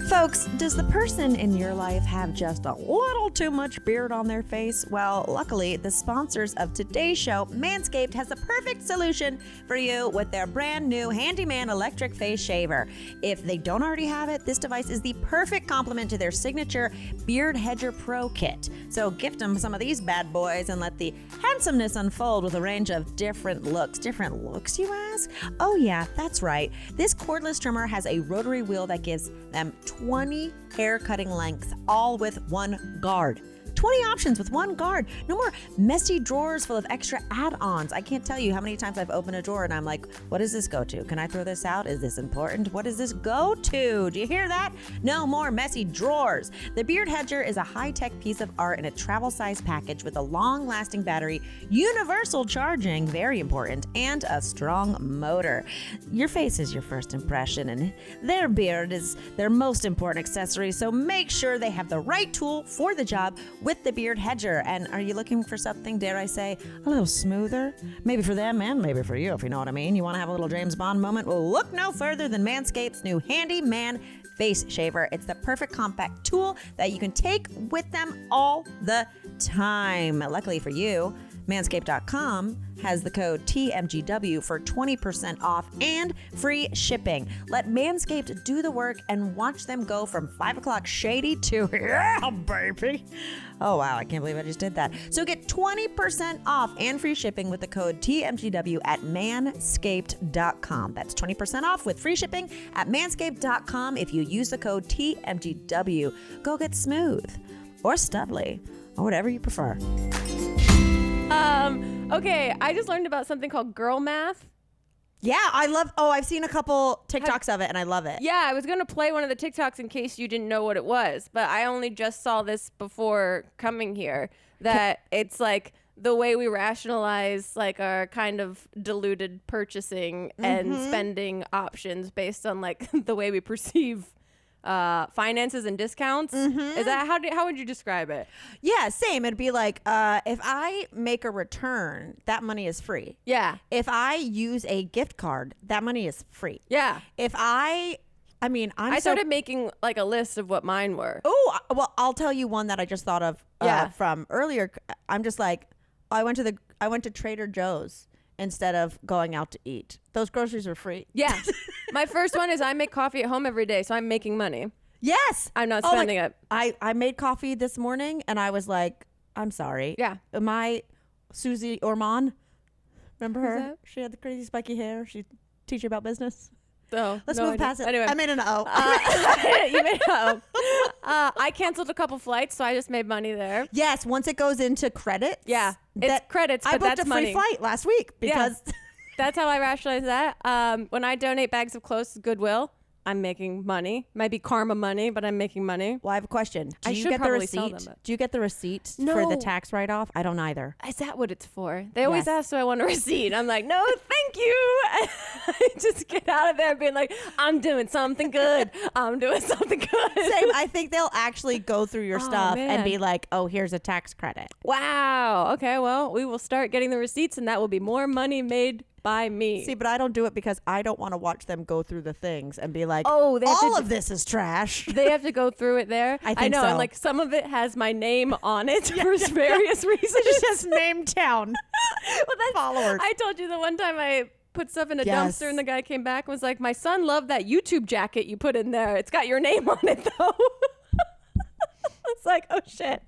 Folks, does the person in your life have just a little too much beard on their face? Well, luckily, the sponsors of today's show, Manscaped, has the perfect solution for you with their brand new Handyman electric face shaver. If they don't already have it, this device is the perfect complement to their signature Beard Hedger Pro kit. So gift them some of these bad boys and let the handsomeness unfold with a range of different looks. Different looks, you ask? Oh yeah, that's right. This cordless trimmer has a rotary wheel that gives them 20 hair cutting lengths, all with one guard. 20 options with one guard. No more messy drawers full of extra add-ons. I can't tell you how many times I've opened a drawer and I'm like, what does this go to? Can I throw this out? Is this important? What does this go to? Do you hear that? No more messy drawers. The Beard Hedger is a high-tech piece of art in a travel-size package with a long-lasting battery, universal charging, very important, and a strong motor. Your face is your first impression, and their beard is their most important accessory, so make sure they have the right tool for the job with the Beard Hedger. And are you looking for something, dare I say, a little smoother? Maybe for them and maybe for you, if you know what I mean. You want to have a little James Bond moment? Well, look no further than Manscaped's new Handyman face shaver. It's the perfect compact tool that you can take with them all the time. Luckily for you, Manscaped.com has the code TMGW for 20% off and free shipping. Let Manscaped do the work and watch them go from 5 o'clock shady to, yeah, baby. Oh, wow, I can't believe I just did that. So get 20% off and free shipping with the code TMGW at manscaped.com. That's 20% off with free shipping at manscaped.com if you use the code TMGW. Go get smooth or stubbly or whatever you prefer. Okay, I just learned about something called girl math. Yeah, I've seen a couple TikToks of it and I love it. Yeah, I was going to play one of the TikToks in case you didn't know what it was, but I only just saw this before coming here, that it's like the way we rationalize like our kind of diluted purchasing and spending options based on like the way we perceive finances and discounts. Is that how would you describe it? Yeah, same. It'd be like if I make a return, that money is free. Yeah. If I use a gift card, that money is free. Yeah. If I started making like a list of what mine were. Oh, well, I'll tell you one that I just thought of from earlier. I'm just like, I went to Trader Joe's instead of going out to eat. Those groceries are free. Yeah. My first one is I make coffee at home every day, so I'm making money. Yes. I'm not spending it. I made coffee this morning and I was like, I'm sorry. Yeah. Am I Susie Orman? Remember her? that? She had the crazy spiky hair. She teach you about business. Oh, Let's no move idea. past it. Anyway. I made an O. You made an O. I canceled a couple flights, so I just made money there. Yes, once it goes into credits. Yeah, it's credits, but I booked that's a free money. flight last week because That's how I rationalize that. When I donate bags of clothes to Goodwill, I'm making money. Might be karma money, but I'm making money. Well, I have a question. I Do you should get the probably sell receipt? them, but- Do you get the receipt for No. the tax write-off? I don't either. Is that what it's for? They always Yes. ask, do I want a receipt? I'm like, no, thank you. I just get out of there being like, I'm doing something good. I'm doing something good. Same. I think they'll actually go through your stuff and man. be like, oh, here's a tax credit. Wow. Okay, well, we will start getting the receipts, and that will be more money made by me. See, but I don't do it because I don't want to watch them go through the things and be like, Oh, they have all to of this is trash. They have to go through it there. I think know, so. and like some of it has my name on it for various reasons. It's just name town. Well, that's followers. I told you the one time I put stuff in a Yes. dumpster and the guy came back and was like, my son loved that YouTube jacket you put in there. It's got your name on it though. It's like, oh shit.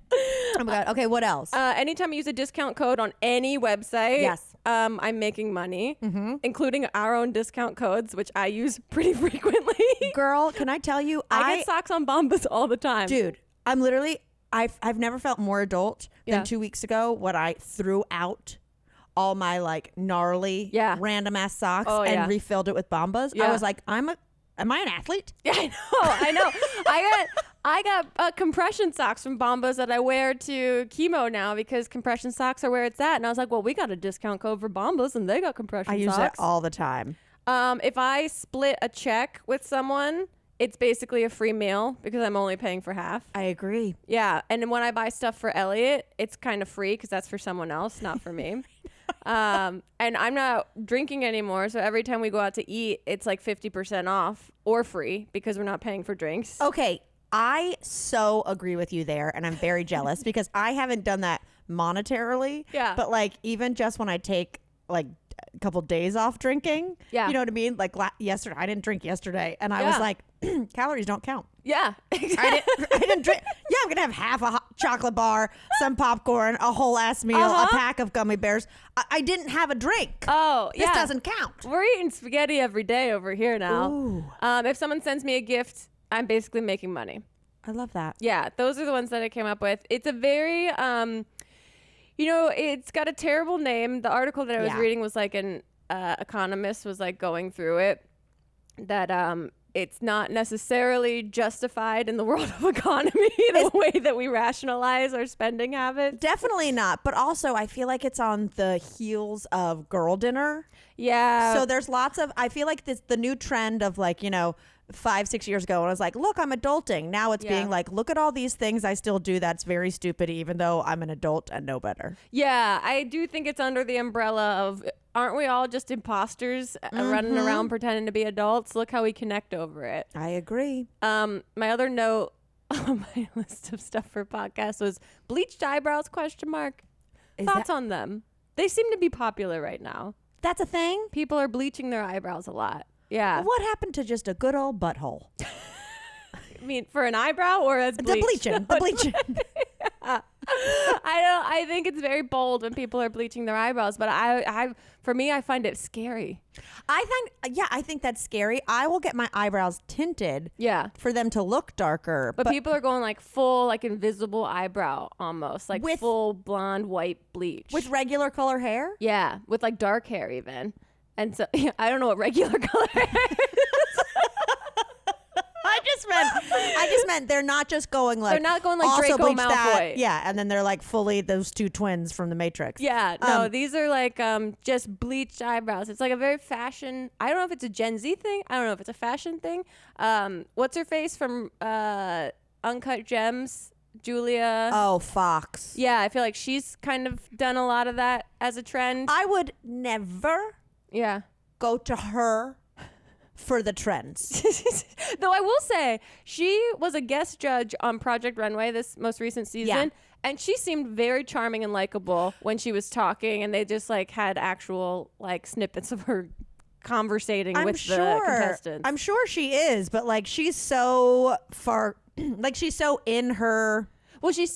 Oh my God. Okay, what else? Anytime you use a discount code on any website, Yes. I'm making money, including our own discount codes, which I use pretty frequently. Girl, can I tell you? I get socks on Bombas all the time. Dude, I'm literally, I've never felt more adult than 2 weeks ago when I threw out all my like gnarly random ass socks and refilled it with Bombas. I was like, am I an athlete? Yeah, I know. I got compression socks from Bombas that I wear to chemo now because compression socks are where it's at. And I was like, well, we got a discount code for Bombas and they got compression socks. I use it all the time. If I split a check with someone, it's basically a free meal because I'm only paying for half. I agree. Yeah. And then when I buy stuff for Elliot, it's kind of free because that's for someone else, not for me. And I'm not drinking anymore. So every time we go out to eat, it's like 50% off or free because we're not paying for drinks. Okay. I so agree with you there. And I'm very jealous because I haven't done that monetarily. Yeah. But like even just when I take like a couple days off drinking, you know what I mean? Like yesterday, I didn't drink yesterday. And I was like, calories don't count. Yeah. I didn't drink. Yeah, I'm going to have half a hot chocolate bar, some popcorn, a whole ass meal, a pack of gummy bears. I didn't have a drink. Oh, This doesn't count. We're eating spaghetti every day over here now. Ooh. If someone sends me a gift, I'm basically making money. I love that. Yeah, those are the ones that I came up with. It's a very, it's got a terrible name. The article that I was reading was like an economist was like going through it, that it's not necessarily justified in the world of economy the way that we rationalize our spending habits. Definitely not. But also, I feel like it's on the heels of girl dinner. Yeah. So there's lots of, I feel like the new trend of like, 5-6 years ago, and I was like, look, I'm adulting. Now it's being like, look at all these things I still do that's very stupid, even though I'm an adult and know better. Yeah, I do think it's under the umbrella of, aren't we all just imposters running around pretending to be adults? Look how we connect over it. I agree. My other note on my list of stuff for podcasts was bleached eyebrows, ? Thoughts on them? They seem to be popular right now. That's a thing? People are bleaching their eyebrows a lot. Yeah. Well, what happened to just a good old butthole? I mean, for an eyebrow or as bleached? The bleaching. I think it's very bold when people are bleaching their eyebrows, but for me, I find it scary. I think that's scary. I will get my eyebrows tinted. Yeah. For them to look darker. But people are going like full, like invisible eyebrow almost, like with full blonde white bleach. With regular color hair? Yeah, with like dark hair even. And so I don't know what regular color hair is. I just meant they're not just going like, they're not going like also Draco bleach Malfoy. that. Yeah, and then they're like fully those two twins from the Matrix. Yeah, no, these are like just bleached eyebrows. It's like a very fashion. I don't know if it's a Gen Z thing. I don't know if it's a fashion thing. What's her face from Uncut Gems? Julia. Oh, Fox. Yeah, I feel like she's kind of done a lot of that as a trend. I would never go to her for the trends. Though I will say, she was a guest judge on Project Runway this most recent season, and she seemed very charming and likable when she was talking, and they just like had actual like snippets of her conversating with the contestants. I'm sure she is, but like she's so far, like she's so in her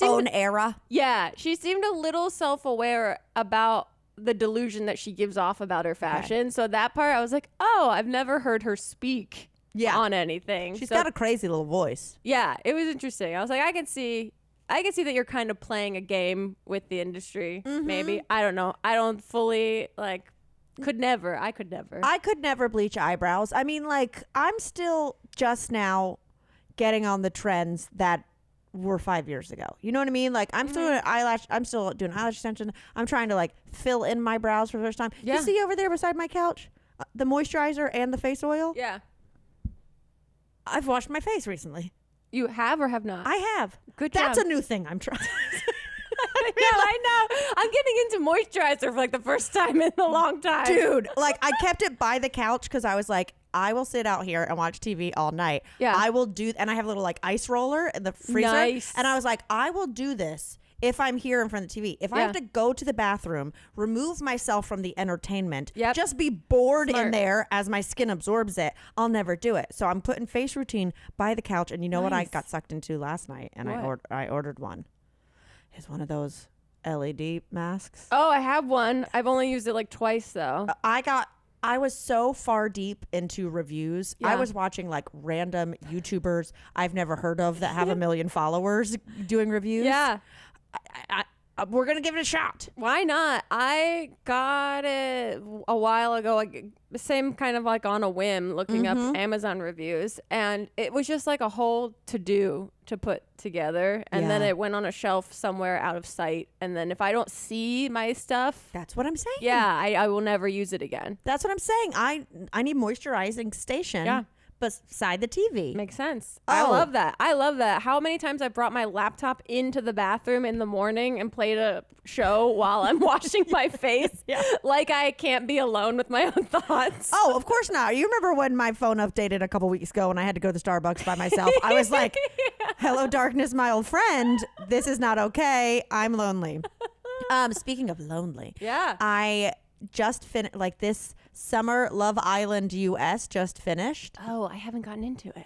own era. Yeah, she seemed a little self-aware about the delusion that she gives off about her fashion. Okay. So that part I was like, oh, I've never heard her speak on anything. She's got a crazy little voice. Yeah, it was interesting. I was like, I can see that you're kind of playing a game with the industry. Maybe. I don't know. I don't fully I could never bleach eyebrows. I mean, like, I'm still just now getting on the trends that were 5 years ago. You know what I mean? Like, I'm still doing eyelash extension. I'm trying to like fill in my brows for the first time. You see over there beside my couch, the moisturizer and the face oil? Yeah. I've washed my face recently. You have or have not? I have. Good job. That's a new thing I'm trying. I know. I'm getting into moisturizer for like the first time in a long time. Dude, like I kept it by the couch because I was like, I will sit out here and watch TV all night. Yeah. I will do, and I have a little like ice roller in the freezer. Nice. And I was like, I will do this if I'm here in front of the TV. If I have to go to the bathroom, remove myself from the entertainment, just be bored in there as my skin absorbs it, I'll never do it. So I'm putting face routine by the couch. And you know what I got sucked into last night? And I ordered one. It's one of those LED masks. Oh, I have one. I've only used it like twice though. I was so far deep into reviews. I was watching like random YouTubers I've never heard of that have 1 million followers doing reviews. Yeah. We're going to give it a shot. Why not? I got it a while ago, like same kind of like on a whim, looking up Amazon reviews. And it was just like a whole to-do to put together. And then it went on a shelf somewhere out of sight. And then if I don't see my stuff. That's what I'm saying. Yeah, I will never use it again. That's what I'm saying. I need moisturizing station. Yeah. Beside the TV. Makes sense. I love that. I love that. How many times I brought my laptop into the bathroom in the morning and played a show while I'm washing my face. Like I can't be alone with my own thoughts. Oh, of course not. You remember when my phone updated a couple weeks ago and I had to go to Starbucks by myself? I was like, hello, darkness, my old friend. This is not okay. I'm lonely. Speaking of lonely. Yeah. I just finished like this summer Love Island US just finished. Oh, I haven't gotten into it.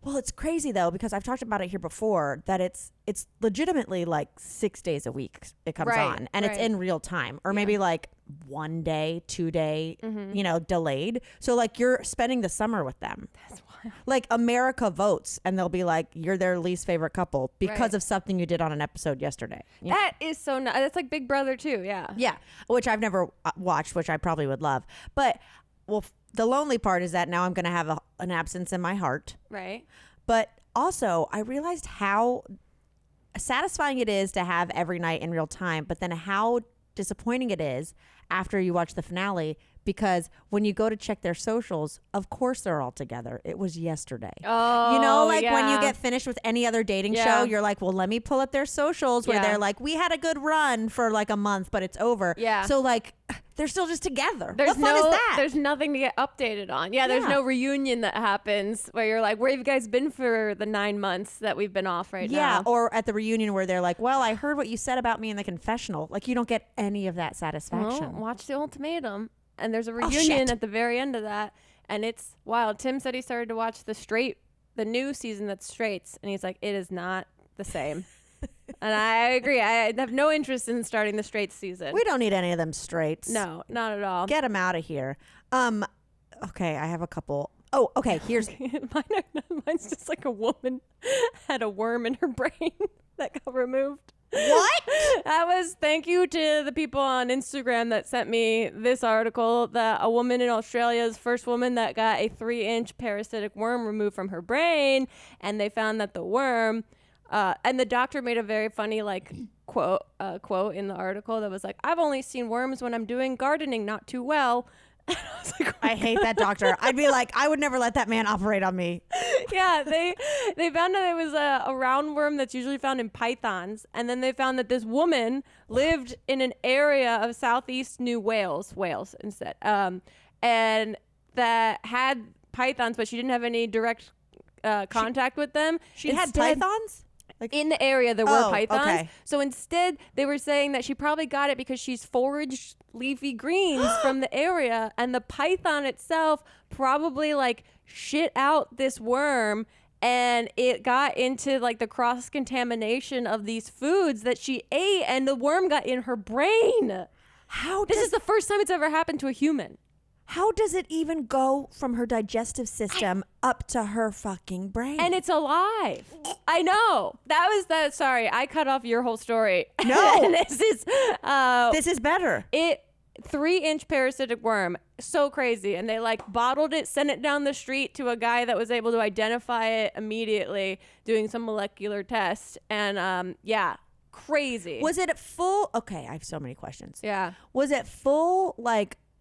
Well, it's crazy though, because I've talked about it here before, that it's legitimately like 6 days a week it comes on, and it's in real time, or maybe like 1 day, 2 day, delayed. So like you're spending the summer with them. That's wild. Like America votes and they'll be like, you're their least favorite couple because of something you did on an episode yesterday. That is so nice. That's like Big Brother too. Yeah. Yeah. Which I've never watched, which I probably would love. But the lonely part is that now I'm going to have an absence in my heart. Right. But also, I realized how satisfying it is to have every night in real time, but then how disappointing it is after you watch the finale, because when you go to check their socials, of course they're all together. It was yesterday. Oh, when you get finished with any other dating show, you're like, well, let me pull up their socials where they're like, we had a good run for like a month, but it's over. Yeah. So like, they're still just together. What fun is that? There's nothing to get updated on. Yeah, there's no reunion that happens where you're like, where have you guys been for the 9 months that we've been off now? Yeah, or at the reunion where they're like, well, I heard what you said about me in the confessional. Like, you don't get any of that satisfaction. Well, watch The Ultimatum. And there's a reunion at the very end of that. And it's wild. Tim said he started to watch the new season that's Straights. And he's like, it is not the same. And I agree. I have no interest in starting the Straights season. We don't need any of them straights. No, not at all. Get them out of here. Okay, I have a couple. Oh, okay. Here's mine's just like a woman had a worm in her brain that got removed. What? Thank you to the people on Instagram that sent me this article, that a woman in Australia is the first woman that got a 3-inch parasitic worm removed from her brain. And they found that the worm, and the doctor made a very funny quote in the article that was like, I've only seen worms when I'm doing gardening not too well. And I was like, I hate that doctor. I'd be like, I would never let that man operate on me. Yeah, they found that it was a roundworm that's usually found in pythons. And then they found that this woman lived in an area of southeast New Wales instead, and that had pythons, but she didn't have any direct contact with them. She had pythons? Like in the area there were pythons. Okay. So instead they were saying that she probably got it because she's foraged leafy greens from the area, and the python itself probably like shit out this worm, and it got into like the cross contamination of these foods that she ate, and the worm got in her brain. This is the first time it's ever happened to a human. How does it even go from her digestive system up to her fucking brain? And it's alive. I know. Sorry, I cut off your whole story. No. This is better. 3-inch parasitic worm. So crazy. And they bottled it, sent it down the street to a guy that was able to identify it immediately, doing some molecular tests. And crazy. Was it full? Okay, I have so many questions. Yeah. Was it full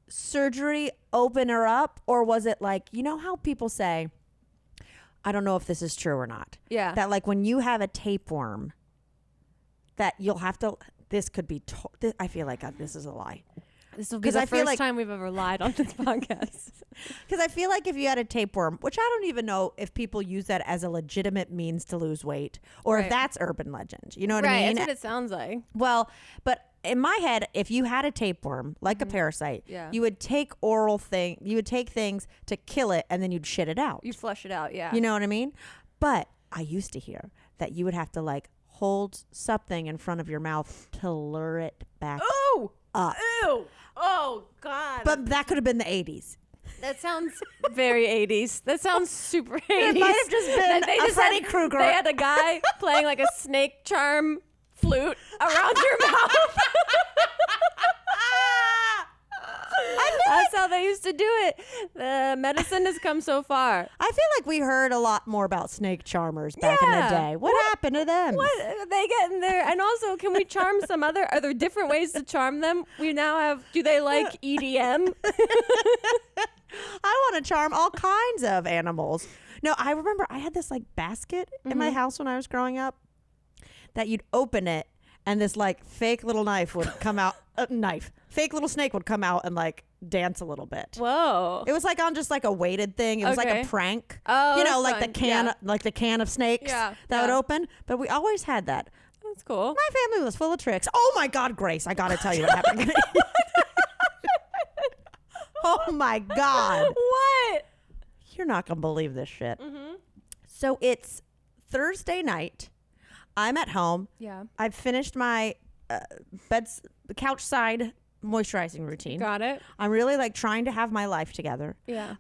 surgery, open her up, or was it how people say, I don't know if this is true or not, that when you have a tapeworm that you'll have to, this could be I feel like this is a lie. This will be the I feel first like- time we've ever lied on this podcast. Because I feel like if you had a tapeworm, which I don't even know if people use that as a legitimate means to lose weight or if Right. that's urban legend. You know what I Right, mean? that's what it sounds like. Well, but in my head, if you had a tapeworm, like a parasite, Yeah. you would take you would take things to kill it and then you'd shit it out. You flush it out, yeah. You know what I mean? But I used to hear that you would have to like hold something in front of your mouth to lure it back Ooh! up. Ew! Oh, God. But that could have been the 80s. That sounds very 80s. That sounds super 80s. It might have just been They a just Freddy had- Krueger. They had a guy playing like a snake charm flute around your mouth. That's how they used to do it. The medicine has come so far. I feel like we heard a lot more about snake charmers back in the Yeah. day. What happened to them? What are they getting there? And also, can we charm some other? Are there different ways to charm them? We now have. Do they like EDM? I want to charm all kinds of animals. No, I remember I had this like basket in my house when I was growing up that you'd open it and this like fake little knife would come out. Fake little snake would come out and like dance a little bit. Whoa. It was like on just like a weighted thing. It was like Okay. a prank. Oh, you know, that's like the fun. can, Yeah. like the can of snakes Yeah, that would yeah. open. But we always had that. That's cool. My family was full of tricks. Oh my God, Grace! I gotta tell you what happened. Oh my God! What? You're not gonna believe this shit. Mm-hmm. So it's Thursday night. I'm at home. Yeah. I've finished my couch side moisturizing routine. Got it. I'm really like trying to have my life together. Yeah.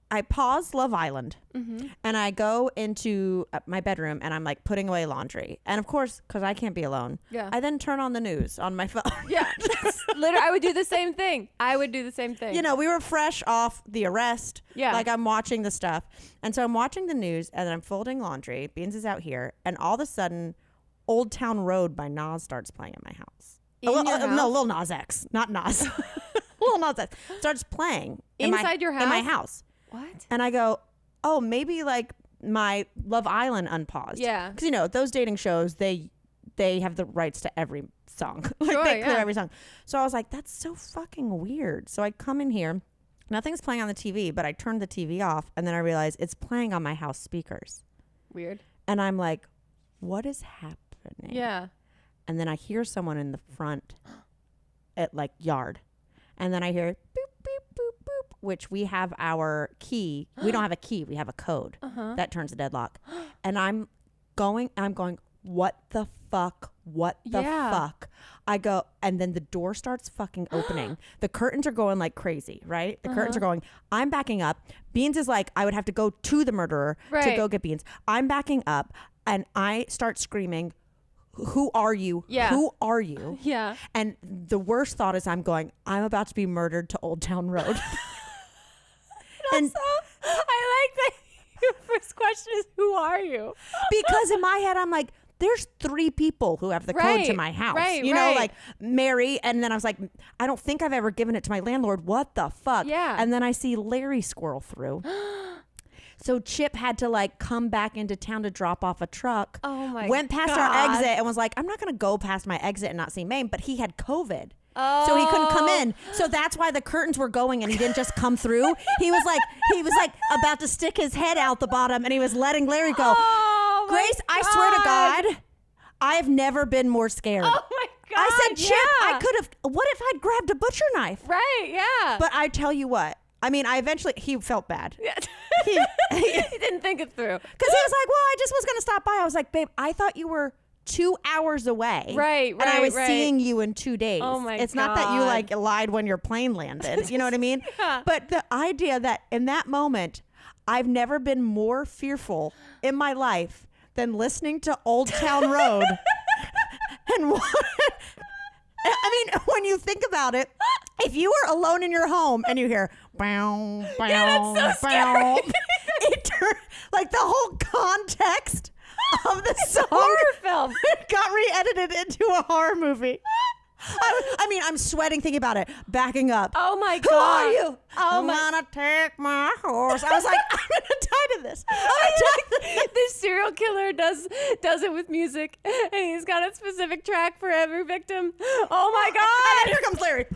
I pause Love Island Mm-hmm. and I go into my bedroom and I'm like putting away laundry. And of course, because I can't be alone, Yeah. I then turn on the news on my phone. Yeah. Literally, I would do the same thing. You know, we were fresh off the arrest. Yeah. Like I'm watching the stuff. And so I'm watching the news and then I'm folding laundry. Beans is out here. And all of a sudden, Old Town Road by Nas starts playing in my house. In your No, house? Lil Nas X, not Nas. Lil Nas X starts playing Inside your in my house? house. What? And I go, oh, maybe like my Love Island unpaused. Yeah. Because, you know, those dating shows, they have the rights to every song. Like Sure, they clear yeah. every song. So I was like, that's so fucking weird. So I come in here. Nothing's playing on the TV, but I turned the TV off. And then I realized it's playing on my house speakers. Weird. And I'm like, what is happening? Yeah. And then I hear someone in the front at like yard. And then I hear boop, boop, boop, boop, which we have our key. We don't have a key. We have a code that turns the deadlock. And I'm going, what the fuck? What the Yeah. fuck? I go, and then the door starts fucking opening. The curtains are going like crazy, right? The curtains are going. I'm backing up. Beans is like, I would have to go to the murderer to Right. go get Beans. I'm backing up and I start screaming, who are you? Yeah. Who are you? Yeah. And the worst thought is I'm about to be murdered to Old Town Road. And So I like that your first question is, who are you? because in my head, I'm like, there's 3 people who have the code to Right, my house. right, You know, right. like Mary. And then I was like, I don't think I've ever given it to my landlord. What the fuck? Yeah. And then I see Larry squirrel through. So Chip had to like come back into town to drop off a truck. Oh my Went past our God. exit and was like, I'm not going to go past my exit and not see Mame. But he had COVID. So he couldn't come in. So that's why the curtains were going and he didn't just come through. He was like about to stick his head out the bottom and he was letting Larry go. Oh, my Grace, I swear to God. God, I have never been more scared. Oh my God. I said, Chip, I yeah. could have, what if I'd grabbed a butcher knife? Right. Yeah. But I tell you what, I mean, he felt bad. Yeah. He didn't think it through. Because he was like, well, I just was going to stop by. I was like, babe, I thought you were 2 hours away. Right, And I right, was right. seeing you in 2 days. Oh my It's not that you God. like lied when your plane landed. You know what I mean? Yeah. But the idea that in that moment, I've never been more fearful in my life than listening to Old Town Road. And I mean, when you think about it, if you were alone in your home and you hear bow, bow, Yeah, that's so bow, scary. it turned like the whole context of the song Horror film. got re-edited into a horror movie. I mean, I'm sweating thinking about it. Backing up. Oh my Who are God. you? Oh I'm my- gonna take my horse. I was like, I'm gonna die to this. I'm gonna die to this. This serial killer does it with music, and he's got a specific track for every victim. Oh my And then God! here comes Larry.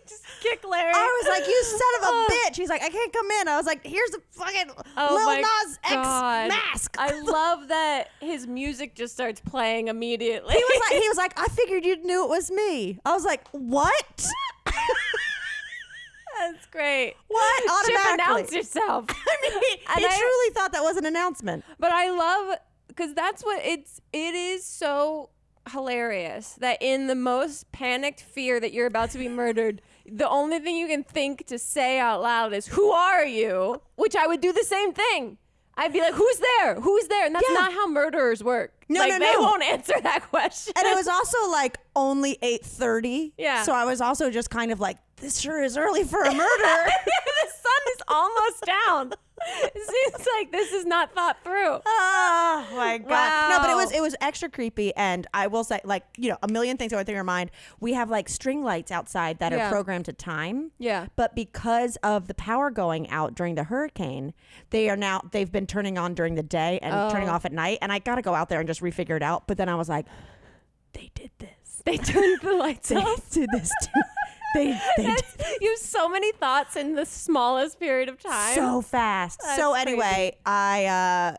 Just kick Larry. I was like, you son of a bitch. He's like, I can't come in. I was like, here's the fucking Lil Nas X mask. I love that his music just starts playing immediately. He was like, I figured you knew it was me. I was like, what? That's great. What? Chip, Automatically. announce yourself. I mean, he truly thought that was an announcement. But I love, because that's what it is so hilarious that in the most panicked fear that you're about to be murdered, the only thing you can think to say out loud is, who are you? Which I would do the same thing. I'd be like, who's there? Who's there? And that's not how murderers work. No. They won't answer that question. And it was also like only 8:30. Yeah. So I was also just kind of like, this sure is early for a murder. The sun is almost down. It seems like this is not thought through. Oh my God. Wow. No, but it was extra creepy. And I will say, like, a million things going through your mind. We have like string lights outside that are programmed to time. Yeah. But because of the power going out during the hurricane, they've been turning on during the day and turning off at night. And I got to go out there and just refigure it out. But then I was like, they did this. They turned the lights off. They did this too. They You have so many thoughts in the smallest period of time. so fast. That's so anyway, I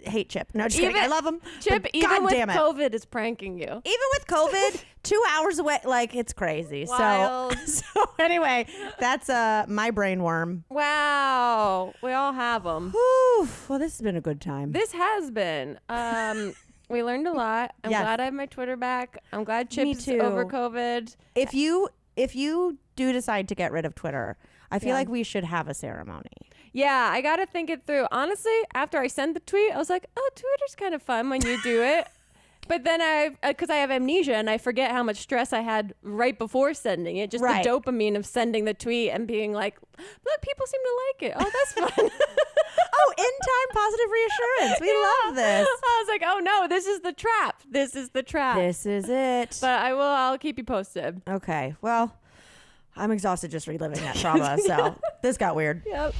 hate Chip. No, just kidding. I love him. Chip, but even with goddamn it. COVID, is pranking you. Even with COVID, 2 hours away, like it's crazy. Wild. So anyway, that's my brain worm. Wow. We all have them. Whew. Well, this has been a good time. This has been. We learned a lot. I'm glad I have my Twitter back. I'm glad Chip's over COVID. If you do decide to get rid of Twitter, I feel like we should have a ceremony. Yeah, I got to think it through. Honestly, after I sent the tweet, I was like, oh, Twitter's kind of fun when you do it. But then because I have amnesia and I forget how much stress I had right before sending it. Just the dopamine of sending the tweet and being like, look, people seem to like it. Oh, that's fun. Oh, in-time positive reassurance. We love this. I was like, oh no, this is the trap. This is the trap. This is it. But I'll keep you posted. Okay. Well, I'm exhausted just reliving that trauma. So this got weird. Yep.